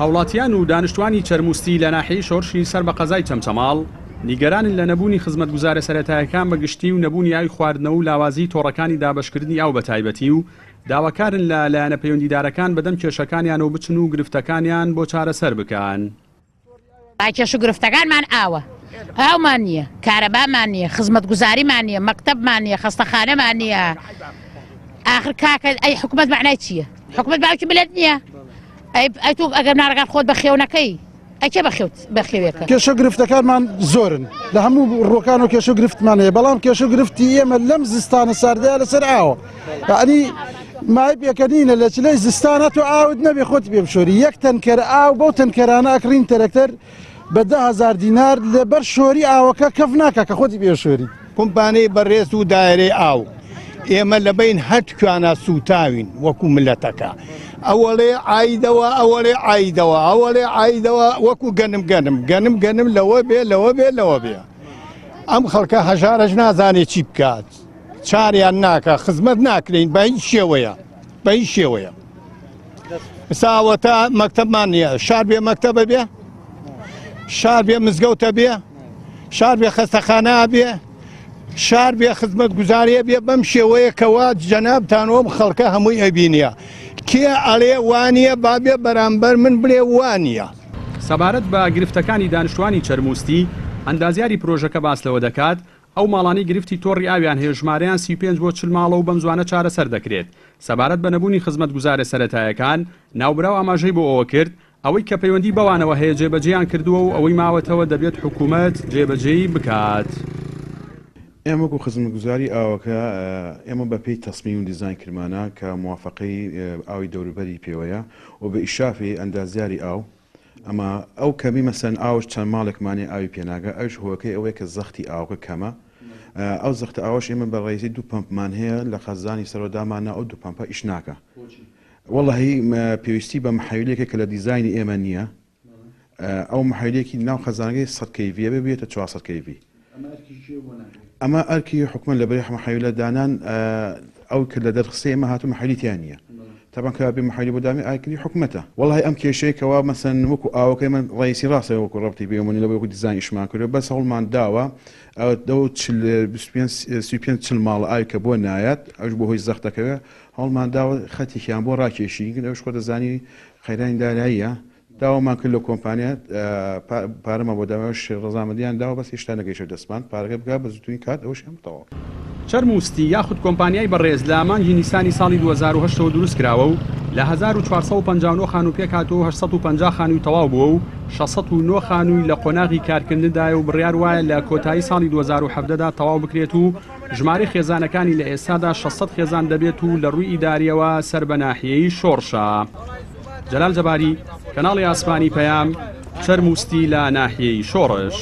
هاوڵاتیان و دانیشتوانی چەرموستی لە ناحیەی شۆڕشی سەر بە قەزای چەمچەماڵ نیگەرانن لە نەبوونی خزمەتگوزارە سەرەتاییەکان بە گشتی و نەبوونی ئاوی خواردنەوە و لاوازی تۆڕەکانی دابەشکردنی ئاو بەتایبەتی و داواکارن لە لایەنە پەیوەندیدارەکان بەدەم کێشەکانیانەوە بچن و گرفتەکانیان بۆ چارەسەر بکەن. کێش و گرفتەکانمان ئاوە، ئاومان نییە، کارەبامان نییە، خزمەتگوزاریمان نییە، مەکتەبمان نییە، خەستەخانەمان نییە. ئاخر کاکە ئەی حکومەت معنای چییە؟ حکومەت باوکی ملت نییە؟ ئەی تۆ ئەگەر ناڕگات خۆت بە خێونەکەی ئەکێ بەخێوێکە. کێشە گرفتەکانمان زۆرن لە هەموو ڕۆکان و کێشە گرفتمان هەیە، بەڵام کێشە گرفتی ئێمە لەم زستانە ساردەیە لەسەر ئاوە. یعنی مای پێکەنینە لە چلەی زستانە تۆ ئاوت نەبێ خۆت پێ بشۆری، یەک تەنکەر ئاو بەو تەنکەرانە ئەکڕین تەرەکتەر بە 10,000 دینار لەبەر شۆری ئاوەکە کەف ناکە کە خۆتی پێ شۆری. کۆمپانیای بەڕێز و دایرەی ئاو ئێمە لە بین هەرکوانە سوتاوین وەکو ملەتەکە، ئەوەڵێ عایدەوە ئەوەڵێ عایدەوە ئەوەڵێ عایدەوە وەکو گەنم لەوە بێ. ئەم خەڵکە هەژارەش نازانێ چی بکات، چاریان ناکە، خزمەت ناکرین بە هیچ شێوەیە. مساوەتە مەکتەبمان نییە، شار بێ مەکتەبە بێ، شار بێ مزگەوتە بێ، شار بێ خەستەخانە بێ، شار بێ خزمەت گوزاریە بێ. بەم شێوەیە کەوا جەنابتانەوەم خەڵکە هەمووی ئەبینیە کێ ئەڵێ وانە بابێ بەرامبەر من بڵێ وانە. سەبارەت بە گرفتەکانی دانیشتوانی چەرموستی ئەندازیاری پرۆژەکە باس لەوە دەکات ئەو ماڵانی گرفتی تۆڕی ئاویان هەیە ژمارەیان 35 بۆ 40 ماڵە و بەم زوانە چارەسەر دەکرێت. سەبارەت بە نەبوونی خزمەتگوزارە سەرەتاییەکان ناوبراو ئاماژەی بۆ ئەوە کرد ئەوەی کە پەیوەندی بەوانەوە هەیە جێبەجێیان کردووە و ئەوەی ماوەتەوە دەبێت حکوومەت جێبەجێی بکات. ئێمە وەکو خزمەتگوزاری ئاوەکە ئێمە بەپێی تەسمیم و دیزاین کرمانە کە موافقەی ئاوی دەوروبەری پێوەیە و بە ئیشافی ئەندازیاری ئاو ئەمە ئەو کەمی مەسەن ئاوش چەند ماڵێکمانی ئاوی پێناگە ئەوش هۆکەی ئەوەیە کە زەختی ئاوکە کەمە. ئەو زەختە ئاوەش ئێمە بە ڕێزی 2 پمپمان هەیە لە خەزانی سەرۆدامانە ئەو 2 پمپە ئیش ناکە. وەڵڵاهی پێویستی بە محەویلێکە کە لە دیزایانی ئێمە نییە، ئەو محەویلێکی ناو خەزانەکەی 100 kV بێتە 400 kV. ئەمە ئەرکی حکومت لە بەری محەویلە دانان ئەو کە لە دەرخسێ ئێمە هاتو محەویلیان نییە. طبعا کە بێ محەویلی بۆ دامی ئایکردی حکومەتە. وەڵڵاهی ئەم کێشەیەکەوە مەسەن وەکو ئاوەکەی من ڕئیسی ڕاستە وەکو ڕەبتی بێمونی لە وەکو دیزاین ئیشمان کردو بەس هەوڵمان داوە 25 ماڵ ئاوی کە بۆ نایەت ئەوش بۆ هۆی زەختەکەوێ هەوڵمان داوە خەتێکیان بۆ ڕاکێشی ئەوش خۆ دەزانی خەیرانی داراییە داوامان کرد لە کۆمپانیات پارەمە بۆ داوەش ڕەزامەندیان داوە بەس هێشتا نەگەیشتە دەستمان پارەکە بکات بە زووترین کات ئەوش هەمتەوە. چەرموستی یاخود کۆمپانیای بەڕێز لە ئامانجی نیسانی ساڵی 2008ەوە دروست کراوە و لە 1459 خانوو پێک هاتووە 850 خانووی تەواو بووە و 609 خانووی لە قۆناغی کارکردندایە و بڕیار وایە لە کۆتایی ساڵی 2017دا تەواو بکرێت و ژمارە خێزانەکانی لە ئێستادا 600 خێزان دەبێت و لە ڕووی ئیداریەوە سەر بە ناحیەی شۆڕشە. جەلال جەباری، کەناڵی ئاسمانی پەیام، چەرموستی لە ناحیەی شۆڕش.